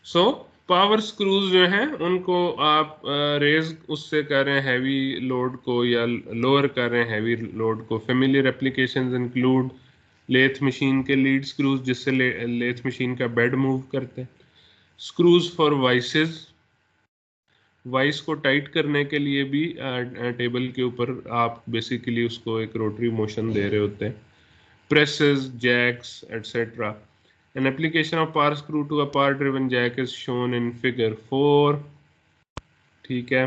So power screws जो हैं उनको आप रेज उससे कर रहे हैं हैवी लोड को या लोअर कर रहे हैं हैवी लोड को। Familiar applications include lathe machine के लीड स्क्रूज जिससे लेथ मशीन का बेड मूव करते हैं। स्क्रूज फॉर वाइसेस, वाइस को टाइट करने के लिए भी टेबल के ऊपर आप बेसिकली उसको एक रोटरी मोशन दे रहे होते हैं। presses, jacks, etc. An application of power screw to a power driven jack is shown in figure 4। ठीक है,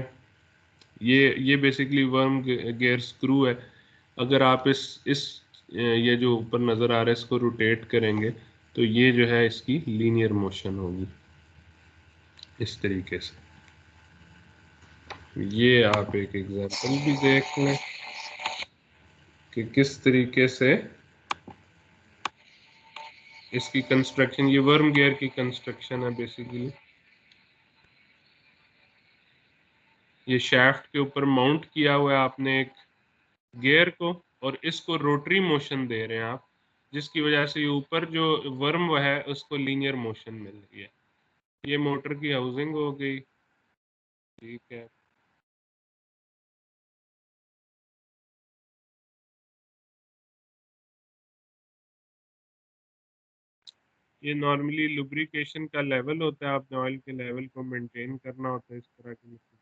ये बेसिकली वर्म गेयर स्क्रू है। अगर आप इस ये जो ऊपर नज़र आ रहा है इसको रोटेट करेंगे तो ये जो है इसकी लीनियर मोशन होगी इस तरीके से। ये आप एक एग्जांपल भी देख लें कि किस तरीके से इसकी कंस्ट्रक्शन, ये वर्म गियर की कंस्ट्रक्शन है बेसिकली। ये शाफ्ट के ऊपर माउंट किया हुआ है आपने एक गियर को, और इसको रोटरी मोशन दे रहे हैं आप, जिसकी वजह से ये ऊपर जो वर्म है उसको लीनियर मोशन मिल रही है। ये मोटर की हाउसिंग हो गई। ठीक है, ये नॉर्मली लुब्रिकेशन का लेवल होता है, आपने ऑयल के लेवल को मेंटेन करना होता है इस तरह की machine.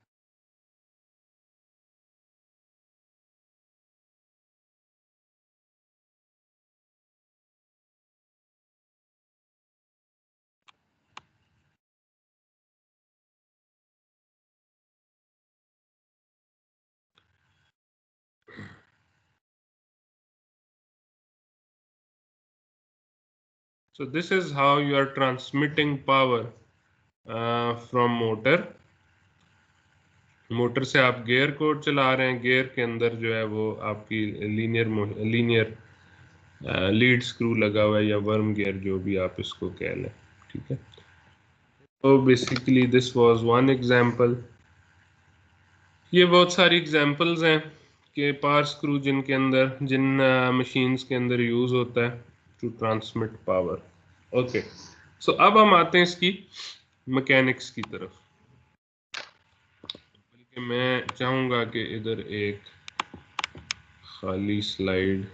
So this is how you are transmitting power from motor। Motor से आप गियर को चला रहे हैं, गियर के अंदर जो है वो आपकी लीनियर लीड स्क्रू लगा हुआ है या वर्म गियर जो भी आप इसको कह लें। ठीक है, तो basically this was one example. ये बहुत सारी एग्जांपल्स हैं कि पावर स्क्रू जिनके अंदर जिन मशीन्स के अंदर यूज़ होता है टू ट्रांसमिट पावर। ओके, सो अब हम आते हैं इसकी मैकेनिक्स की तरफ। बल्कि मैं चाहूँगा कि इधर एक खाली स्लाइड,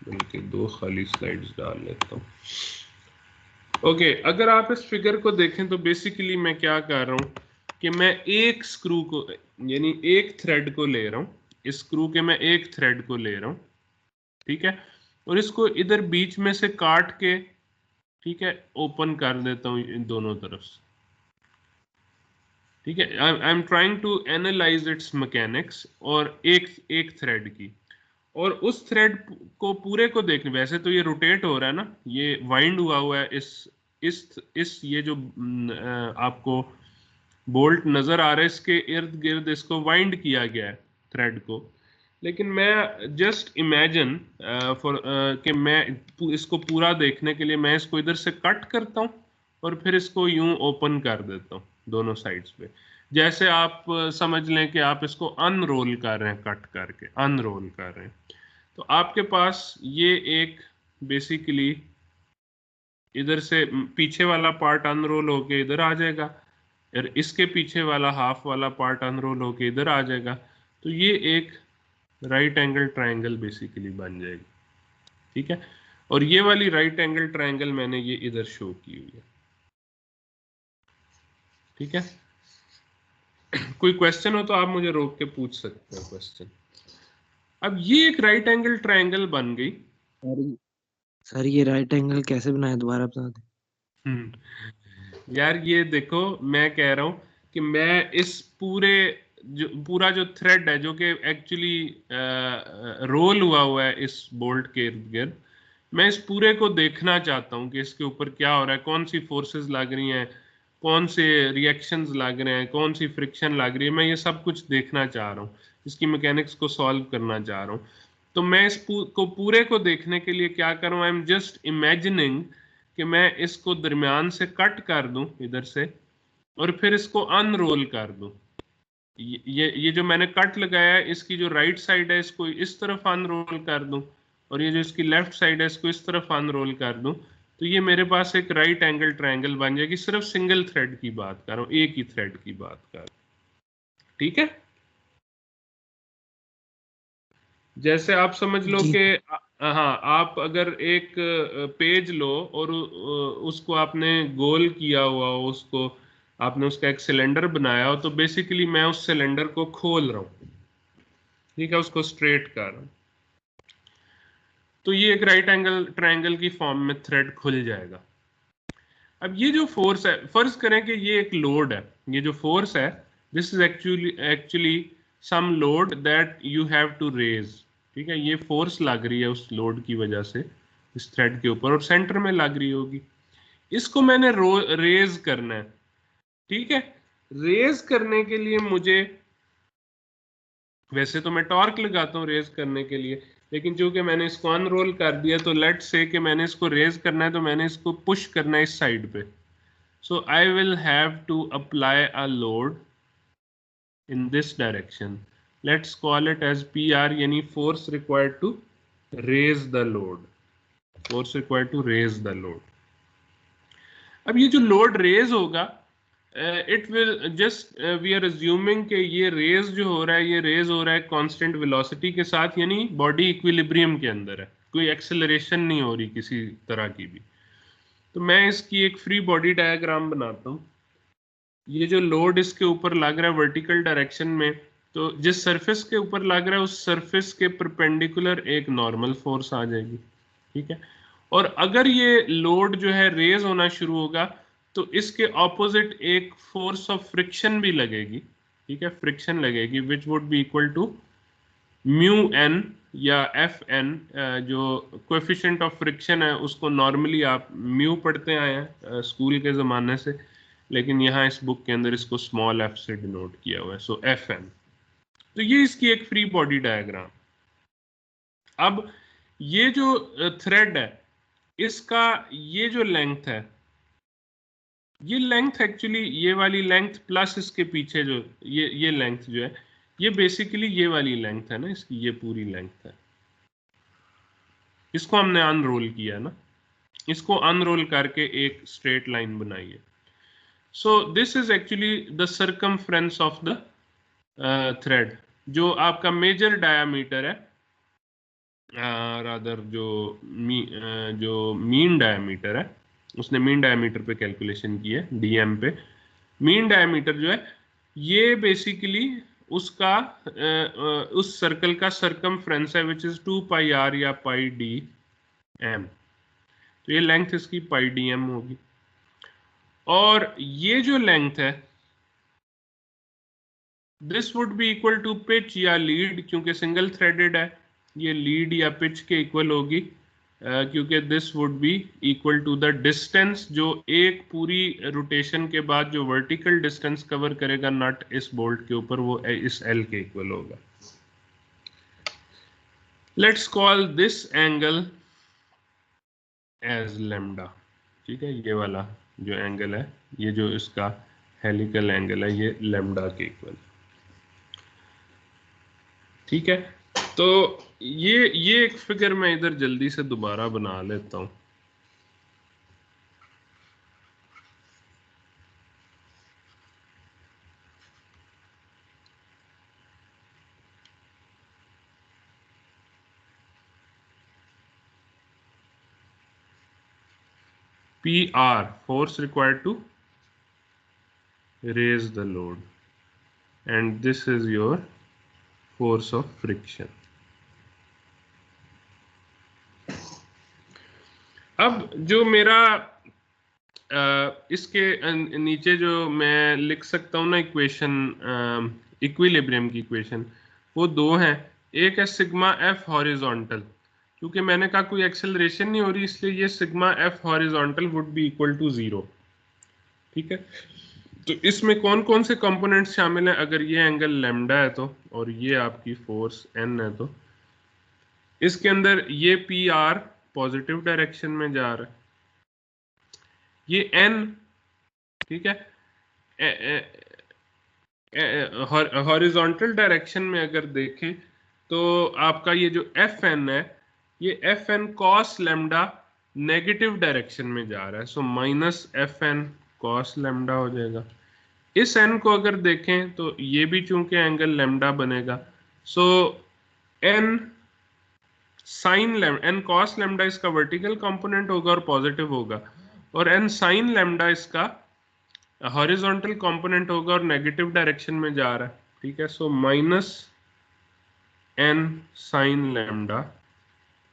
बल्कि दो खाली स्लाइड्स डाल लेता हूँ। ओके, अगर आप इस फिगर को देखें तो बेसिकली मैं क्या कर रहा हूँ कि मैं एक स्क्रू को, यानी एक थ्रेड को ले रहा हूँ, इस स्क्रू के मैं एक थ्रेड को ले रहा हूँ। ठीक है, और इसको इधर बीच में से काट के, ठीक है, ओपन कर देता हूँ इन दोनों तरफ से। ठीक है, I am trying to analyse its mechanics, और एक एक थ्रेड की, और उस थ्रेड को पूरे को देखने, वैसे तो ये रोटेट हो रहा है ना, ये वाइंड हुआ है इस ये जो आपको बोल्ट नजर आ रहा है इसके इर्द गिर्द इसको वाइंड किया गया है थ्रेड को। लेकिन मैं जस्ट इमेजिन फॉर कि मैं इसको पूरा देखने के लिए मैं इसको इधर से कट करता हूँ और फिर इसको यूं ओपन कर देता हूँ दोनों साइड्स पे। जैसे आप समझ लें कि आप इसको अनरोल कर रहे हैं, कट करके अनरोल कर रहे हैं, तो आपके पास ये एक बेसिकली इधर से पीछे वाला पार्ट अनरोल होके इधर आ जाएगा, और इसके पीछे वाला हाफ वाला पार्ट अनरोल होके इधर आ जाएगा। तो ये एक राइट एंगल ट्रायंगल बेसिकली बन जाएगी। ठीक है, और ये वाली राइट एंगल ट्रायंगल मैंने ये इधर शो की हुई है। ठीक है, कोई क्वेश्चन हो तो आप मुझे रोक के पूछ सकते हैं क्वेश्चन। अब ये एक राइट एंगल ट्रायंगल बन गई। सर सर ये राइट एंगल कैसे बनाया, दोबारा बता दें। यार ये देखो, मैं कह रहा हूं कि मैं इस पूरा जो थ्रेड है जो कि एक्चुअली रोल हुआ है इस बोल्ट के इर्द गिर्द, मैं इस पूरे को देखना चाहता हूं कि इसके ऊपर क्या हो रहा है, कौन सी फोर्सेस लग रही हैं, कौन से रिएक्शंस लग रहे हैं, कौन सी फ्रिक्शन लग रही है। मैं ये सब कुछ देखना चाह रहा हूँ, इसकी मैकेनिक्स को सॉल्व करना चाह रहा हूँ। तो मैं इस पूरे को देखने के लिए क्या करूँ, आई एम जस्ट इमेजिनिंग कि मैं इसको दरमियान से कट कर दूं इधर से, और फिर इसको अनरोल कर दूं। ये जो मैंने कट लगाया है इसकी जो राइट साइड है इसको इस तरफ अनरोल कर दूं, और ये जो इसकी लेफ्ट साइड है इसको इस तरफ अनरोल कर दूं। तो ये मेरे पास एक राइट एंगल ट्रायंगल बन जाएगी। सिर्फ सिंगल थ्रेड की बात कर रहा हूं, एक ही थ्रेड की बात कर रहा हूं। ठीक है, जैसे आप समझ लो जी कि हाँ, आप अगर एक पेज लो और उसको आपने गोल किया हुआ हो, उसको आपने उसका एक सिलेंडर बनाया हो, तो बेसिकली मैं उस सिलेंडर को खोल रहा हूं, ठीक है, उसको स्ट्रेट कर रहा हूं। तो ये एक राइट एंगल ट्रायंगल की फॉर्म में थ्रेड खुल जाएगा। अब ये जो फोर्स है, फर्ज करें कि ये एक लोड है, ये जो फोर्स है, this is actually some load that you have to raise. ठीक है, ये फोर्स लग रही है उस लोड की वजह से इस थ्रेड के ऊपर, और सेंटर में लग रही होगी। इसको मैंने रेज करना है। ठीक है, रेज करने के लिए मुझे, वैसे तो मैं टॉर्क लगाता हूँ रेज करने के लिए, लेकिन चूंकि मैंने इसको अनरोल कर दिया, तो लेट्स से कि मैंने इसको रेज करना है, तो मैंने इसको पुश करना है इस साइड पे। So I will have to apply a load in this direction. Let's call it as PR, यानी force required to raise the load. Force required to raise the load. अब ये जो लोड रेज होगा, it will just we are assuming कि ये raise जो हो रहा है, ये रेज हो रहा है कांस्टेंट वेलोसिटी के साथ, यानी बॉडी इक्विलिब्रियम के अंदर है, कोई एक्सेलरेशन नहीं हो रही किसी तरह की भी। तो मैं इसकी एक फ्री बॉडी डायग्राम बनाता हूँ। ये जो लोड इसके ऊपर लग रहा है वर्टिकल डायरेक्शन में, तो जिस सरफेस के ऊपर लग रहा है उस सरफेस के परपेंडिकुलर एक नॉर्मल फोर्स आ जाएगी। ठीक है, और अगर ये लोड जो है रेज होना शुरू होगा, तो इसके ऑपोजिट एक फोर्स ऑफ फ्रिक्शन भी लगेगी। ठीक है, फ्रिक्शन लगेगी which would be equal to mu N या एफ एन। जो कोएफिशिएंट ऑफ फ्रिक्शन है उसको नॉर्मली आप म्यू पढ़ते आए हैं स्कूल के ज़माने से, लेकिन यहाँ इस बुक के अंदर इसको स्मॉल एफ से डिनोट किया हुआ है, सो एफ एन। तो ये इसकी एक फ्री बॉडी डायग्राम। अब ये जो थ्रेड है, इसका ये जो लेंथ है, ये लेंथ एक्चुअली ये वाली लेंथ प्लस इसके पीछे जो ये लेंथ जो है, ये बेसिकली ये वाली लेंथ है ना, इसकी ये पूरी लेंथ है। इसको हमने अनरोल किया ना, इसको अनरोल करके एक स्ट्रेट लाइन बनाई है। So this is actually the circumference of the thread. जो आपका मेजर डायामीटर है, रादर जो मीन डायामीटर है, उसने मीन डायामीटर पे कैलकुलेशन की है, डीएम पे। मीन डायामीटर जो है ये बेसिकली उसका उस सर्कल का सर्कमफ्रेंस है, विच इज 2 पाई आर या पाई डी एम। तो ये लेंथ इसकी पाई डी एम होगी। और ये जो लेंथ है, this would be equal to pitch या लीड, क्योंकि सिंगल थ्रेडेड है, ये लीड या पिच के इक्वल होगी, क्योंकि this would be equal to the distance जो एक पूरी रोटेशन के बाद जो वर्टिकल डिस्टेंस कवर करेगा नट इस बोल्ट के ऊपर, वो इस एल के इक्वल होगा। Let's call this angle as lambda. ठीक है, ये वाला जो एंगल है, ये जो इसका हेलिकल एंगल है, ये लैम्डा के इक्वल। ठीक है, तो ये एक फिगर मैं इधर जल्दी से दोबारा बना लेता हूं। PR, force required to raise the load, and this is your force of friction. अब जो मेरा इसके नीचे जो मैं लिख सकता हूं ना इक्वेशन, इक्विलिब्रियम की इक्वेशन, वो दो हैं। एक है सिग्मा एफ हॉरिजॉन्टल, क्योंकि मैंने कहा कोई एक्सेलरेशन नहीं हो रही, इसलिए ये sigma F horizontal would be equal to 0। ठीक है, तो इसमें कौन कौन से कंपोनेंट्स शामिल हैं? अगर ये एंगल लैम्डा है तो, और ये आपकी फोर्स एन है, तो इसके अंदर ये पी आर पॉजिटिव डायरेक्शन में जा रहा है, ये एन, ठीक है, हॉरिजॉन्टल डायरेक्शन में अगर देखें तो आपका ये जो एफ एन है, ये F N cos lambda negative direction में जा रहा है, so minus F N cos lambda हो जाएगा। इस एन को अगर देखें तो ये भी चूंकि एंगल लेमडा बनेगा, so N sine lambda, N cos lambda इसका वर्टिकल कंपोनेंट होगा और पॉजिटिव होगा, और एन साइन लेमडा इसका हॉरिजॉन्टल कंपोनेंट होगा और नेगेटिव डायरेक्शन में जा रहा है। ठीक है, so minus N sine lambda.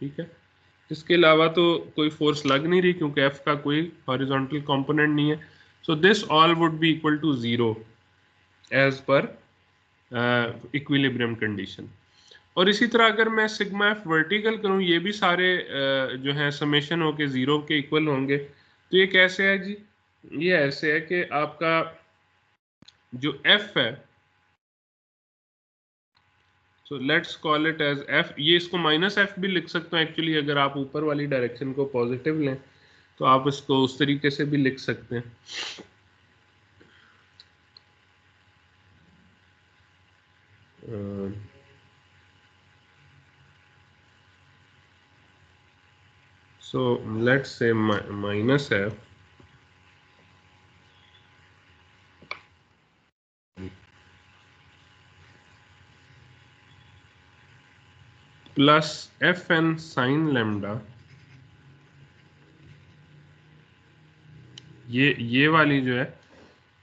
ठीक है, इसके अलावा तो कोई फोर्स लग नहीं रही क्योंकि एफ का कोई हॉरिजॉन्टल कंपोनेंट नहीं है, so this all would be equal to zero as per equilibrium condition. और इसी तरह अगर मैं सिग्मा एफ वर्टिकल करूं, ये भी सारे जो है समेशन होके जीरो के इक्वल होंगे। तो ये कैसे है जी? ये ऐसे है कि आपका जो एफ है, so let's call it as F, ये इसको माइनस एफ भी लिख सकते हो एक्चुअली, अगर आप ऊपर वाली डायरेक्शन को पॉजिटिव लें तो आप इसको उस तरीके से भी लिख सकते हैं। So let's say minus f plus fn sin lambda, ये वाली जो है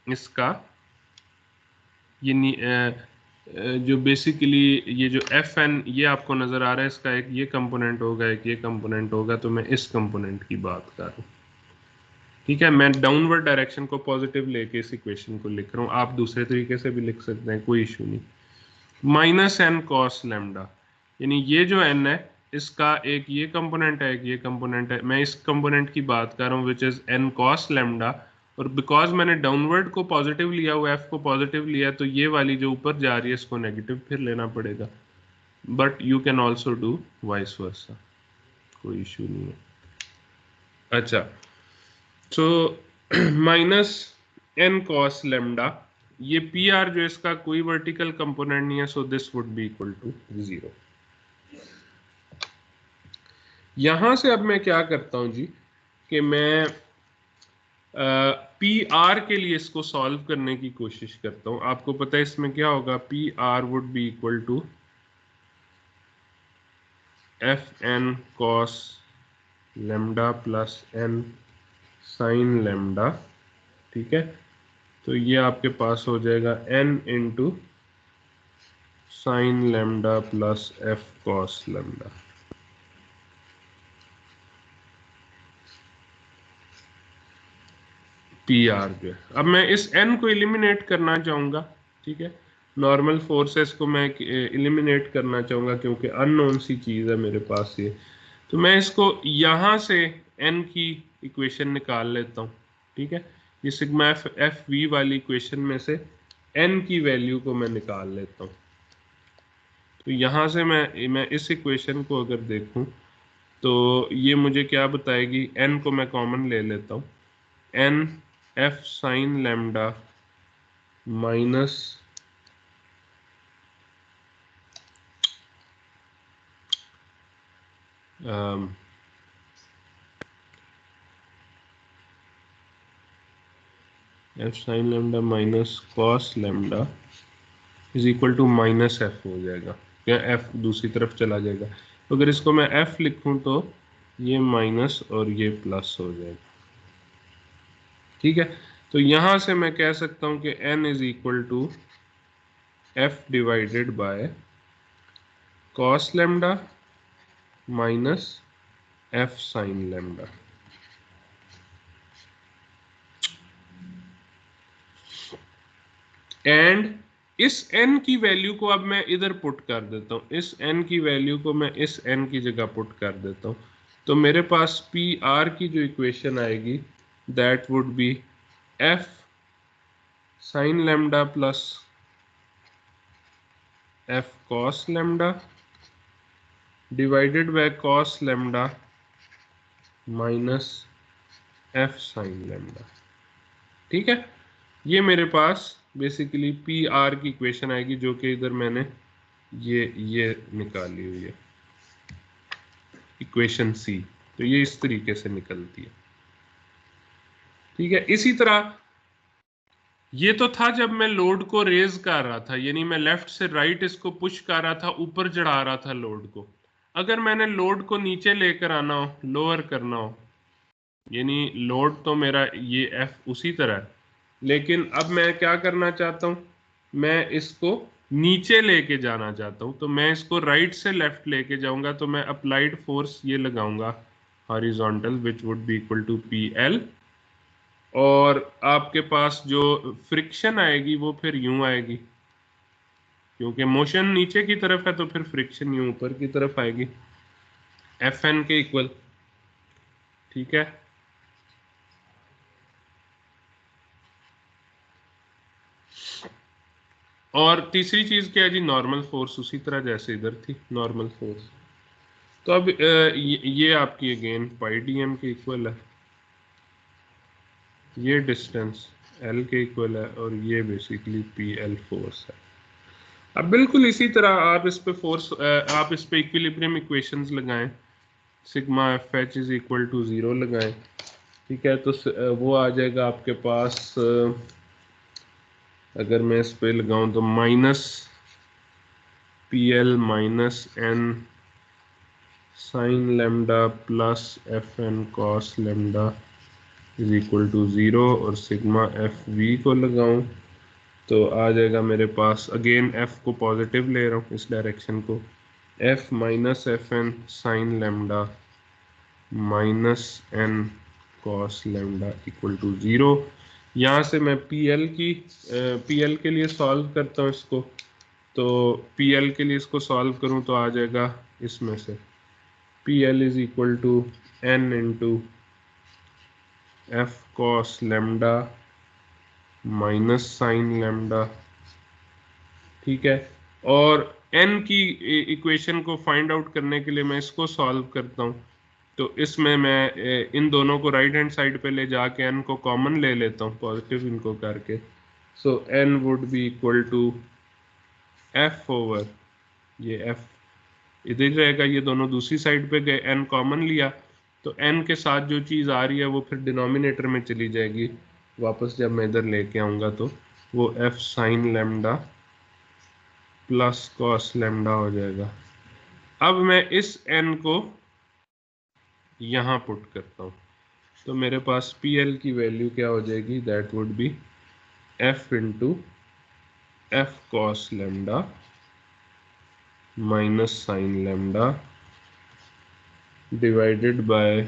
इसका जो बेसिकली ये जो एफ एन ये आपको नजर आ रहा है, इसका एक ये कंपोनेंट होगा, एक ये कंपोनेंट होगा, तो मैं इस कंपोनेंट की बात कर रहा हूँ। ठीक है, मैं डाउनवर्ड डायरेक्शन को पॉजिटिव लेके इस इक्वेशन को लिख रहा हूँ, आप दूसरे तरीके से भी लिख सकते हैं, कोई इशू नहीं। माइनस एन कॉस लेमडा, यानी ये जो एन है इसका एक ये कंपोनेंट है, एक ये कंपोनेंट है, मैं इस कंपोनेंट की बात कर रहा हूँ which is an cos lambda, और बिकॉज मैंने डाउनवर्ड को पॉजिटिव लिया हुआ, एफ को पॉजिटिव लिया, तो ये वाली जो ऊपर जा रही है इसको नेगेटिव फिर लेना पड़ेगा, but you can also do vice versa, कोई इशू नहीं है। अच्छा, so minus N cos lambda, ये पी आर जो इसका कोई वर्टिकल कंपोनेंट नहीं है, so this would be equal to zero. यहां से अब मैं क्या करता हूं जी कि मैं पी आर के लिए इसको सॉल्व करने की कोशिश करता हूं। आपको पता है इसमें क्या होगा, P R would be equal to F N cos lambda plus N sine lambda. ठीक है, तो ये आपके पास हो जाएगा N into sine lambda plus F cos lambda. P R जो है, अब मैं इस एन को एलिमिनेट करना चाहूंगा। ठीक है, नॉर्मल फोर्सेस को मैं एलिमिनेट करना चाहूंगा क्योंकि अननोन सी चीज है मेरे पास ये, तो मैं इसको यहां से एन की इक्वेशन निकाल लेता हूं। ठीक है, ये सिग्मा एफ एफ वी वाली इक्वेशन में से एन की वैल्यू को मैं निकाल लेता हूं। तो यहां से मैं इस इक्वेशन को अगर देखूं तो ये मुझे क्या बताएगी, एन को मैं कॉमन ले लेता हूं, N F sine lambda minus F sine lambda minus cos lambda is equal to minus F हो जाएगा, या एफ दूसरी तरफ चला जाएगा। तो अगर इसको मैं एफ लिखूं तो ये माइनस और ये प्लस हो जाएगा। ठीक है, तो यहां से मैं कह सकता हूं कि N is equal to F divided by cos lambda minus F sine lambda. And इस n की वैल्यू को अब मैं इधर पुट कर देता हूं, इस n की वैल्यू को मैं इस n की जगह पुट कर देता हूं, तो मेरे पास पी आर की जो इक्वेशन आएगी that would be F sine lambda plus F cos lambda divided by cos lambda minus F sine lambda. ठीक है, ये मेरे पास बेसिकली पी आर की इक्वेशन आएगी जो कि इधर मैंने ये निकाली हुई है, इक्वेशन सी। तो ये इस तरीके से निकलती है। ठीक है, इसी तरह ये तो था जब मैं लोड को रेज कर रहा था, यानी मैं लेफ्ट से राइट इसको पुश कर रहा था, ऊपर चढ़ा रहा था लोड को। अगर मैंने लोड को नीचे लेकर आना हो, लोअर करना हो, यानी लोड तो मेरा ये एफ उसी तरह है, लेकिन अब मैं क्या करना चाहता हूं, मैं इसको नीचे लेके जाना चाहता हूं, तो मैं इसको राइट से लेफ्ट लेके जाऊंगा, तो मैं अप्लाइड फोर्स ये लगाऊंगा horizontal, which would be equal to P L, और आपके पास जो फ्रिक्शन आएगी वो फिर यूं आएगी, क्योंकि मोशन नीचे की तरफ है तो फिर फ्रिक्शन यूं ऊपर की तरफ आएगी, एफ एन के इक्वल। ठीक है, और तीसरी चीज क्या है जी, नॉर्मल फोर्स, उसी तरह जैसे इधर थी नॉर्मल फोर्स। तो अब ये आपकी अगेन पाई डी एम के इक्वल है, ये डिस्टेंस एल के इक्वल है, और ये बेसिकली पी एल फोर्स है। अब बिल्कुल इसी तरह आप इस पे फोर्स, आप इस पे इक्विलिब्रियम इक्वेशंस लगाएं, sigma F H is equal to 0 लगाएं। ठीक है, तो वो आ जाएगा आपके पास, अगर मैं इस पे लगाऊं तो minus P L minus N sine lambda plus F N cos lambda is equal to 0, और सिग्मा एफ वी को लगाऊं तो आ जाएगा मेरे पास, अगेन एफ को पॉजिटिव ले रहा हूँ इस डायरेक्शन को, F minus F N sine lambda minus N cos lambda equal to 0। यहाँ से मैं पी एल के लिए सॉल्व करता हूँ इसको, तो पी एल के लिए इसको सॉल्व करूँ तो आ जाएगा इसमें से P L is equal to N into F cos lambda minus sine lambda. ठीक है, और एन की इक्वेशन को फाइंड आउट करने के लिए मैं इसको सॉल्व करता हूँ, तो इसमें मैं इन दोनों को राइट हैंड साइड पे ले जाके एन को कॉमन ले लेता हूँ पॉजिटिव इनको करके, so N would be equal to F over, ये एफ इधर रहेगा, ये दोनों दूसरी साइड पे गए, एन कॉमन लिया, तो एन के साथ जो चीज़ आ रही है वो फिर डिनोमिनेटर में चली जाएगी, वापस जब मैं इधर लेके आऊँगा तो वो F sine lambda plus cos lambda हो जाएगा। अब मैं इस एन को यहाँ पुट करता हूँ, तो मेरे पास पी एल की वैल्यू क्या हो जाएगी, that would be F into F cos lambda minus sine lambda divided by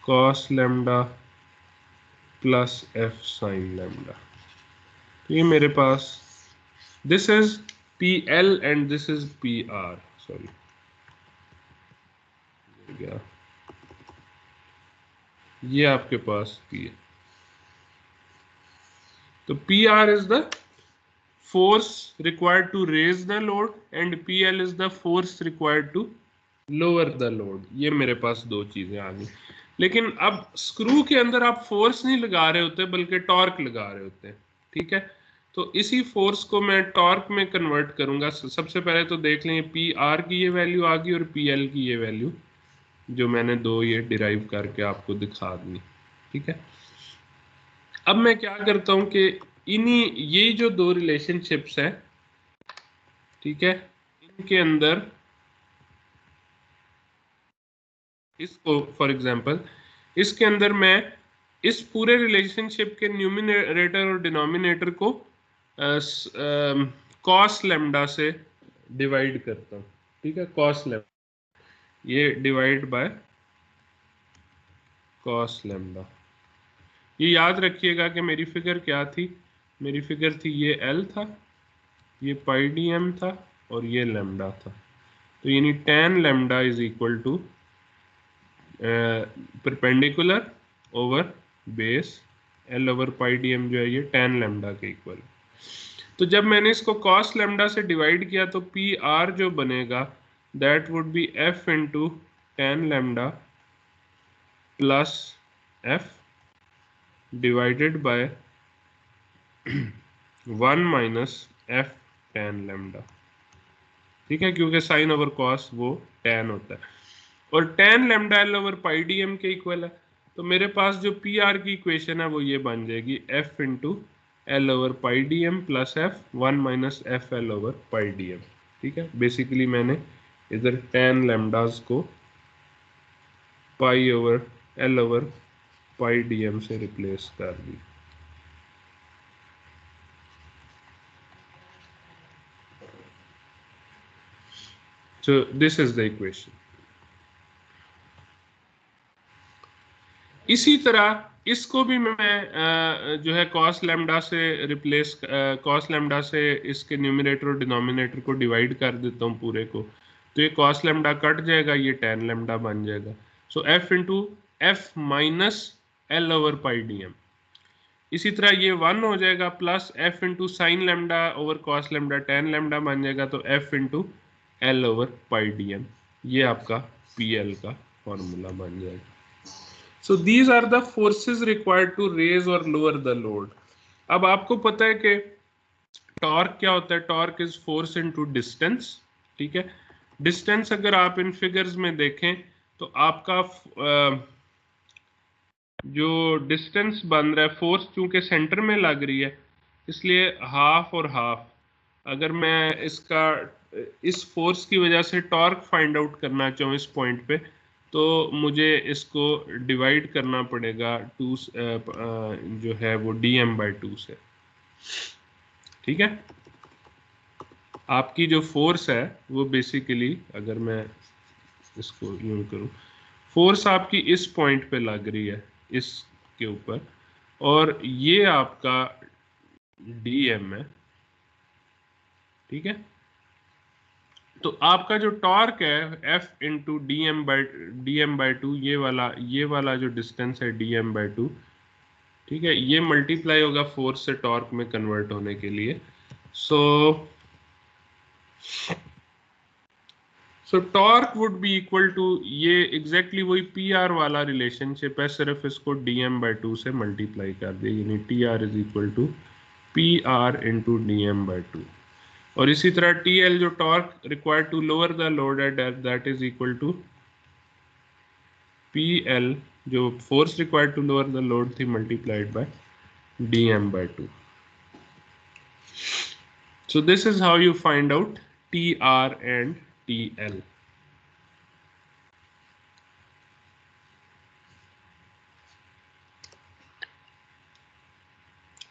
cos lambda plus F sine lambda. तो ये मेरे पास, this is P L and this is P R, sorry क्या, ये आपके पास पी है, तो P R is the force required to raise the load and PL is the force required to lower the load। ये मेरे पास दो चीजें आ गई, लेकिन अब स्क्रू के अंदर आप फोर्स नहीं लगा रहे होते बल्कि टॉर्क लगा रहे होते हैं। ठीक है, तो इसी फोर्स को मैं टॉर्क में कन्वर्ट करूंगा। सबसे पहले तो देख लें पी आर की ये वैल्यू आ गई और पी एल की ये वैल्यू, जो मैंने दो ये डिराइव करके आपको दिखा दी। ठीक है, अब मैं क्या करता हूं कि इन्हीं ये जो दो रिलेशनशिप्स हैं, ठीक है, इनके अंदर इसको फॉर एग्जांपल इसके अंदर मैं इस पूरे रिलेशनशिप के न्यूमिनेटर और डिनोमिनेटर को कॉस लेमडा से डिवाइड करता हूं। ठीक है, कॉस लेमडा ये डिवाइड बाय कॉस लेमडा। ये याद रखिएगा कि मेरी फिगर क्या थी, मेरी फिगर थी ये एल था, ये पाई डी एम था, और ये लेमडा था, तो यानी tan lambda is equal to perpendicular over base L over pi D M, जो है ये tan लेमडा के इक्वल। तो जब मैंने इसको cos लेमडा से डिवाइड किया तो पी आर जो बनेगा that would be F into tan lambda plus F divided by 1 minus F tan lambda. ठीक है, क्योंकि साइन ओवर कॉस वो tan होता है। और tan lambda L over pi D M के इक्वल है। तो मेरे पास जो पी आर की इक्वेशन है वो ये बन जाएगी F into L over pi D M plus F 1 minus F L over pi D M. ठीक है, बेसिकली मैंने इधर tan लैम्डास को pi over L over pi D M से रिप्लेस कर दी। So this is the equation. इसी तरह इसको भी मैं जो है cos लैम्डा से रिप्लेस cos लैम्डा से इसके न्यूमरेटर और डिनोमिनेटर को डिवाइड कर देता हूँ पूरे को, तो ये cos लैम्डा कट जाएगा, ये tan लैम्डा बन जाएगा। So f into F minus L over pi D M. इसी तरह ये 1 हो जाएगा plus f into sine lambda over cos lambda tan lambda बन जाएगा, तो f into L over pi D M. ये आपका पी एल का फॉर्मूला बन जाएगा। So these are the forces required to raise और लोअर द लोड। अब आपको पता है कि टॉर्क क्या होता है, torque is force into distance. ठीक है, डिस्टेंस अगर आप इन फिगर्स में देखें तो आपका जो डिस्टेंस बन रहा है, फोर्स चूंकि सेंटर में लग रही है इसलिए हाफ और हाफ। अगर मैं इसका इस फोर्स की वजह से टॉर्क फाइंड आउट करना चाहूँ इस पॉइंट पे, तो मुझे इसको डिवाइड करना पड़ेगा 2 जो है वो dm/2 से। ठीक है, आपकी जो फोर्स है वो बेसिकली, अगर मैं इसको यूं करूं, फोर्स आपकी इस पॉइंट पे लग रही है इसके ऊपर, और ये आपका dm है। ठीक है, तो आपका जो टॉर्क है F इंटू dm/2, ये वाला जो डिस्टेंस है dm/2, ठीक है, ये मल्टीप्लाई होगा फोर्स से टॉर्क में कन्वर्ट होने के लिए। So torque would be equal to, ये एग्जैक्टली वही पी आर वाला रिलेशनशिप है, सिर्फ इसको dm/2 से मल्टीप्लाई कर दिया, यानी T R is equal to P R into dm/2। और इसी तरह टी एल जो torque required to lower the load है, that is equal to P L जो force required to lower the load थी multiplied by dm/2। So this is how you find out TR and TL.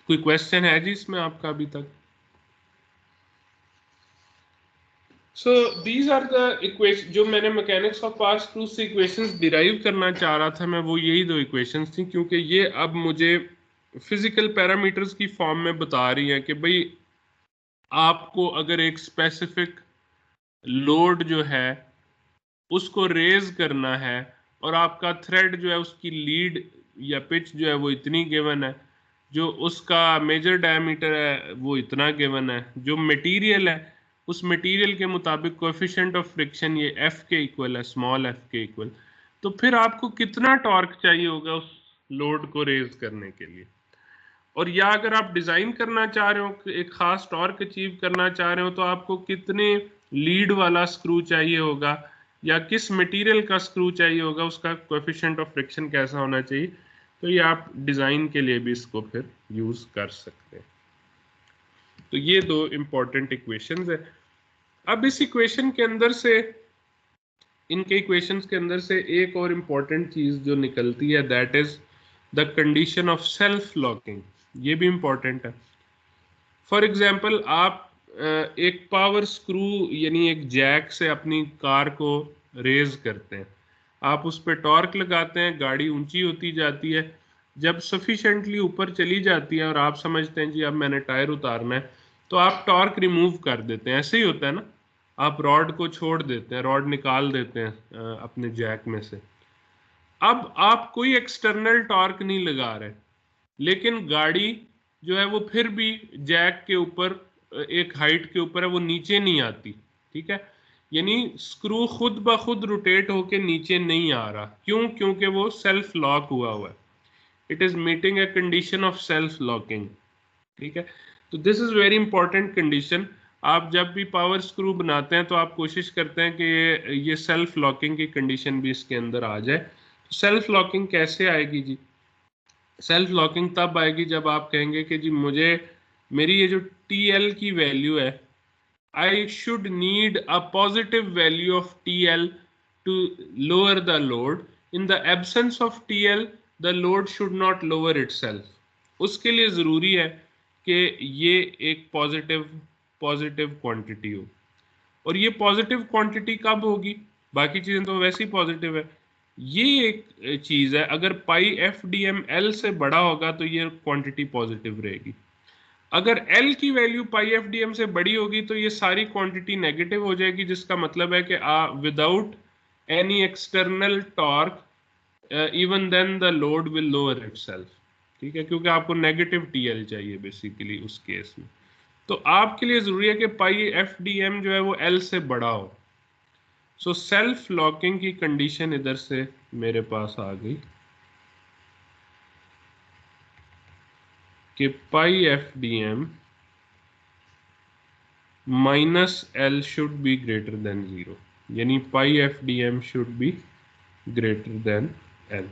कोई question है जी इसमें आपका अभी तक? So these are the equations जो मैंने मैकेनिक्स ऑफ पास्ट टू से इक्वेशंस डिराइव करना चाह रहा था मैं, वो यही दो इक्वेशंस थी, क्योंकि ये अब मुझे फिजिकल पैरामीटर्स की फॉर्म में बता रही है कि भाई आपको अगर एक स्पेसिफिक लोड जो है उसको रेज करना है और आपका थ्रेड जो है उसकी लीड या पिच जो है वो इतनी गिवन है, जो उसका मेजर डायमीटर है वो इतना गिवन है, जो मटेरियल है उस मटेरियल के मुताबिक कोएफिशिएंट ऑफ फ्रिक्शन ये एफ के इक्वल है, स्मॉल एफ के इक्वल, तो फिर आपको कितना टॉर्क चाहिए होगा उस लोड को रेज करने के लिए। और या अगर आप डिजाइन करना चाह रहे हो, एक खास टॉर्क अचीव करना चाह रहे हो, तो आपको कितने लीड वाला स्क्रू चाहिए होगा या किस मटेरियल का स्क्रू चाहिए होगा, उसका कोएफिशिएंट ऑफ फ्रिक्शन कैसा होना चाहिए, तो ये आप डिजाइन के लिए भी इसको फिर यूज कर सकते हैं। तो ये दो इंपॉर्टेंट इक्वेशंस है। अब इस इक्वेशन के अंदर से, इनके इक्वेशंस के अंदर से एक और इम्पॉर्टेंट चीज जो निकलती है, that is the condition of self locking. ये भी इंपॉर्टेंट है। फॉर एग्जाम्पल आप एक पावर स्क्रू यानी एक जैक से अपनी कार को रेज करते हैं, आप उस पर टॉर्क लगाते हैं, गाड़ी ऊंची होती जाती है, जब सफिशेंटली ऊपर चली जाती है और आप समझते हैं जी अब मैंने टायर उतारना है, तो आप टॉर्क रिमूव कर देते हैं। ऐसे ही होता है ना, आप रॉड को छोड़ देते हैं, रॉड निकाल देते हैं अपने जैक में से। अब आप कोई एक्सटर्नल टॉर्क नहीं लगा रहे, लेकिन गाड़ी जो है वो फिर भी जैक के ऊपर एक हाइट के ऊपर है, वो नीचे नहीं आती। ठीक है, यानी स्क्रू खुद ब खुद रोटेट होके नीचे नहीं आ रहा। क्यों? क्योंकि वो सेल्फ लॉक हुआ है। It is meeting a condition of self locking. ठीक है, तो this is very important condition. आप जब भी पावर स्क्रू बनाते हैं तो आप कोशिश करते हैं कि ये सेल्फ लॉकिंग की कंडीशन भी इसके अंदर आ जाए। तो सेल्फ लॉकिंग कैसे आएगी जी? सेल्फ लॉकिंग तब आएगी जब आप कहेंगे कि जी मुझे मेरी ये जो TL की वैल्यू है, I should need a positive value of TL to lower the load. In the absence of TL, the load should not lower itself. उसके लिए ज़रूरी है कि ये एक पॉजिटिव क्वांटिटी हो। और ये पॉजिटिव क्वांटिटी कब होगी? बाकी चीज़ें तो वैसे ही पॉजिटिव है। ये एक चीज़ है, अगर पाई FDM L से बड़ा होगा तो ये क्वांटिटी पॉजिटिव रहेगी। अगर L की वैल्यू पाई FDM से बड़ी होगी तो ये सारी क्वांटिटी नेगेटिव हो जाएगी, जिसका मतलब है कि without any external torque even then the load will lower itself. ठीक है, क्योंकि आपको नेगेटिव TL चाहिए बेसिकली उस केस में। तो आपके लिए जरूरी है कि पाई FDM जो है वो L से बड़ा हो। सो सेल्फ लॉकिंग की कंडीशन इधर से मेरे पास आ गई कि पाई FDM minus L should be greater then 0, यानी पाई FDM should be greater then L।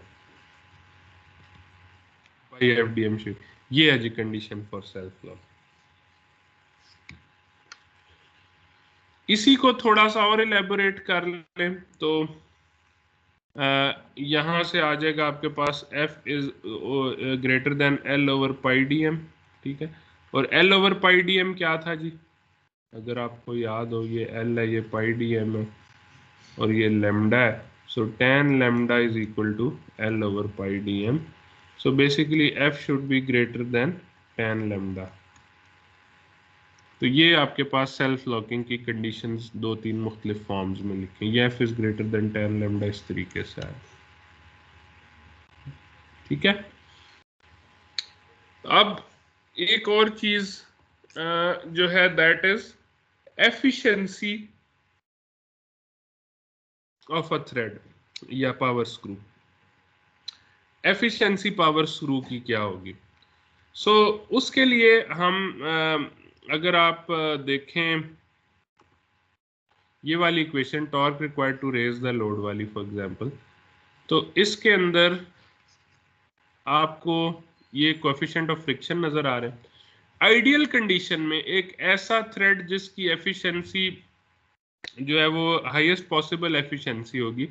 Pi FDM should, ये है जी कंडीशन फॉर सेल्फ लॉक। इसी को थोड़ा सा और इलेबोरेट कर लें तो यहां से आ जाएगा आपके पास F is greater then L over pi DM। ठीक है, और L ओवर पाई DM क्या था जी? अगर आपको याद हो, ये L है, ये पाई DM है और ये लैम्डा है। So tan lambda is equal to L over pi DM। So basically F should be greater than tan lambda. तो ये आपके पास सेल्फ लॉकिंग की कंडीशंस 2-3 मुख्तलिफ फॉर्म्स में लिखी। ये F is greater than tan lambda इस तरीके से है। ठीक है, अब एक और चीज जो है that is efficiency of a thread या power screw. Efficiency power screw की क्या होगी? सो उसके लिए हम अगर आप देखें ये वाली equation, torque required to raise the load वाली फॉर एग्जांपल, तो इसके अंदर आपको ये कोएफिशिएंट ऑफ फ्रिक्शन नजर आ रहे हैं। आइडियल कंडीशन में एक ऐसा थ्रेड जिसकी एफिशिएंसी जो है वो हाईएस्ट पॉसिबल एफिशिएंसी होगी,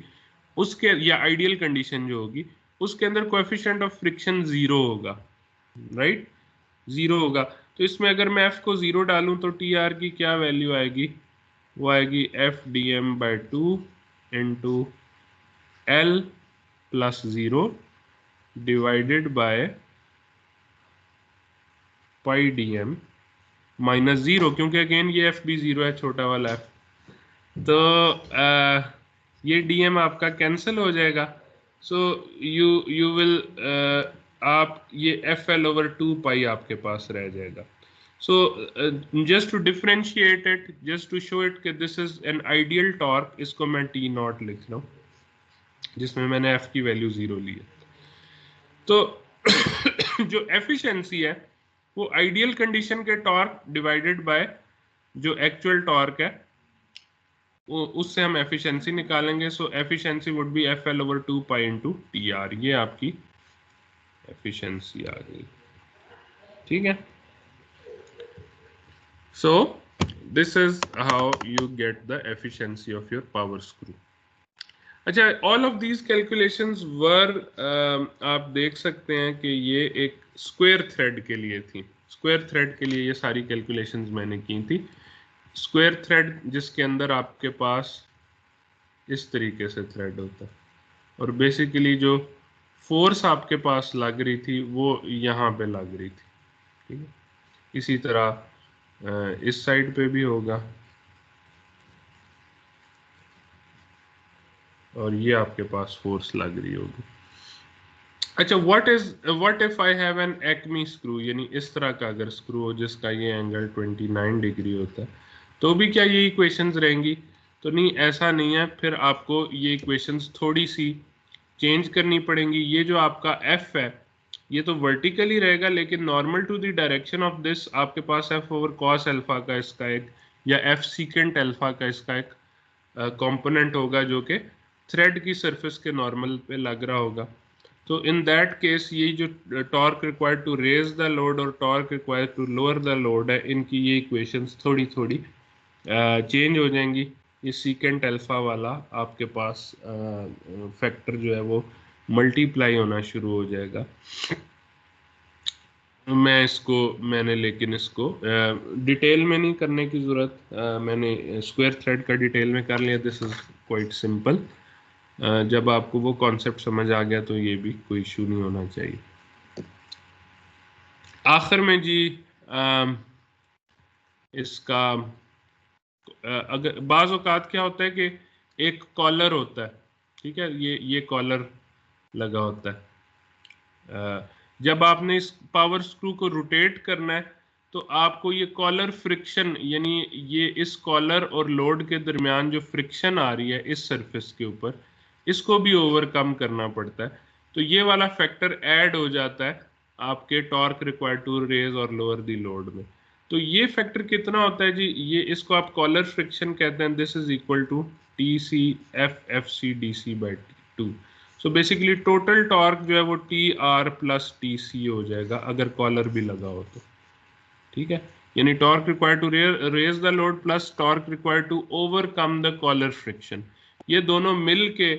उसके या आइडियल कंडीशन जो होगी उसके अंदर कोएफिशिएंट ऑफ फ्रिक्शन 0 होगा, राइट? 0 होगा। तो इसमें अगर मैं F को 0 डालूं तो TR की क्या वैल्यू आएगी? वो आएगी FDM/2 into L plus 0 divided by pi DM minus 0, क्योंकि अगेन ये F भी 0 है, छोटा वाला F। तो ये DM आपका कैंसिल हो जाएगा। सो यू विल आप ये FL ओवर 2 पाई आपके पास रह जाएगा। So just to differentiate it, just to show it कि this is an ideal torque, इसको मैं T0 लिख रहा हूँ जिसमें मैंने F की वैल्यू 0 ली है। तो जो एफिशिएंसी है वो आइडियल कंडीशन के टॉर्क डिवाइडेड बाय जो एक्चुअल टॉर्क है उससे हम एफिशिएंसी निकालेंगे। So efficiency would be FL over 2 pi into TR। ये आपकी एफिशिएंसी आ गई। ठीक है, so this is how you get the efficiency of your power screw. अच्छा, all of these calculations were आप देख सकते हैं कि ये एक स्क्वायर थ्रेड के लिए थी। स्क्वायर थ्रेड के लिए ये सारी कैलकुलेशंस मैंने की थी। स्क्वायर थ्रेड जिसके अंदर आपके पास इस तरीके से थ्रेड होता है और बेसिकली जो फोर्स आपके पास लग रही थी वो यहाँ पे लग रही थी। ठीक है, इसी तरह इस साइड पे भी होगा और ये आपके पास फोर्स लग रही होगी। अच्छा, what if I have an acme screw, यानी इस तरह का अगर स्क्रू हो जिसका ये एंगल 29 डिग्री होता है, तो भी क्या ये इक्वेशंस रहेंगी? तो नहीं, ऐसा नहीं है। फिर आपको ये इक्वेशंस थोड़ी सी चेंज करनी पड़ेंगी। ये जो आपका F है ये तो वर्टिकली रहेगा, लेकिन normal to the direction of this आपके पास F ओवर कॉस अल्फा का इसका एक या एफ सीकेंट अल्फा का इसका एक कंपोनेंट होगा जो कि थ्रेड की सरफेस के नॉर्मल पे लग रहा होगा। तो इन दैट केस ये जो torque required to raise the load और torque required to lower the load है, इनकी ये इक्वेशंस थोड़ी थोड़ी चेंज हो जाएंगी। ये सीकेंट अल्फा वाला आपके पास फैक्टर जो है वो मल्टीप्लाई होना शुरू हो जाएगा। मैंने लेकिन इसको डिटेल में नहीं करने की ज़रूरत, मैंने स्क्वायर थ्रेड का डिटेल में कर लिया। This is quite simple. जब आपको वो कॉन्सेप्ट समझ आ गया तो ये भी कोई इशू नहीं होना चाहिए। आखिर में जी इसका अगर बाज़ औक़ात क्या होता है कि एक कॉलर होता है, ठीक है, ये कॉलर लगा होता है। जब आपने इस पावर स्क्रू को रोटेट करना है तो आपको ये कॉलर फ्रिक्शन, यानी ये इस कॉलर और लोड के दरमियान जो फ्रिक्शन आ रही है इस सरफेस के ऊपर, इसको भी ओवरकम करना पड़ता है। तो ये वाला फैक्टर ऐड हो जाता है आपके टॉर्क रिक्वायर्ड टू रेज और लोअर दी लोड में। तो ये फैक्टर कितना होता है जी, ये इसको आप कॉलर फ्रिक्शन कहते हैं। This is equal to T C F F C D C by 2। So basically total torque जो है वो T R plus T C हो जाएगा अगर कॉलर भी लगा हो तो, ठीक है। यानी torque required to raise the load plus torque required to overcome the collar friction, ये दोनों मिल के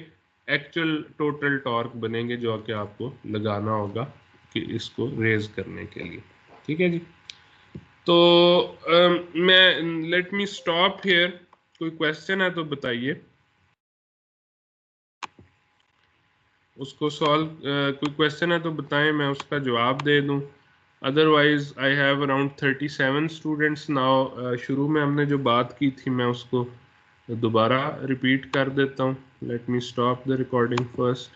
एक्चुअल टोटल टॉर्क बनेंगे जो कि आपको लगाना होगा कि इसको रेज करने के लिए, ठीक है जी। तो मैं लेट मी स्टॉप हियर। कोई क्वेश्चन है तो बताइए, उसको सॉल्व कोई क्वेश्चन है तो बताएं, मैं उसका जवाब दे दूं। Otherwise I have around 37 students now. शुरू में हमने जो बात की थी मैं उसको दोबारा रिपीट कर देता हूं। Let me stop the recording first.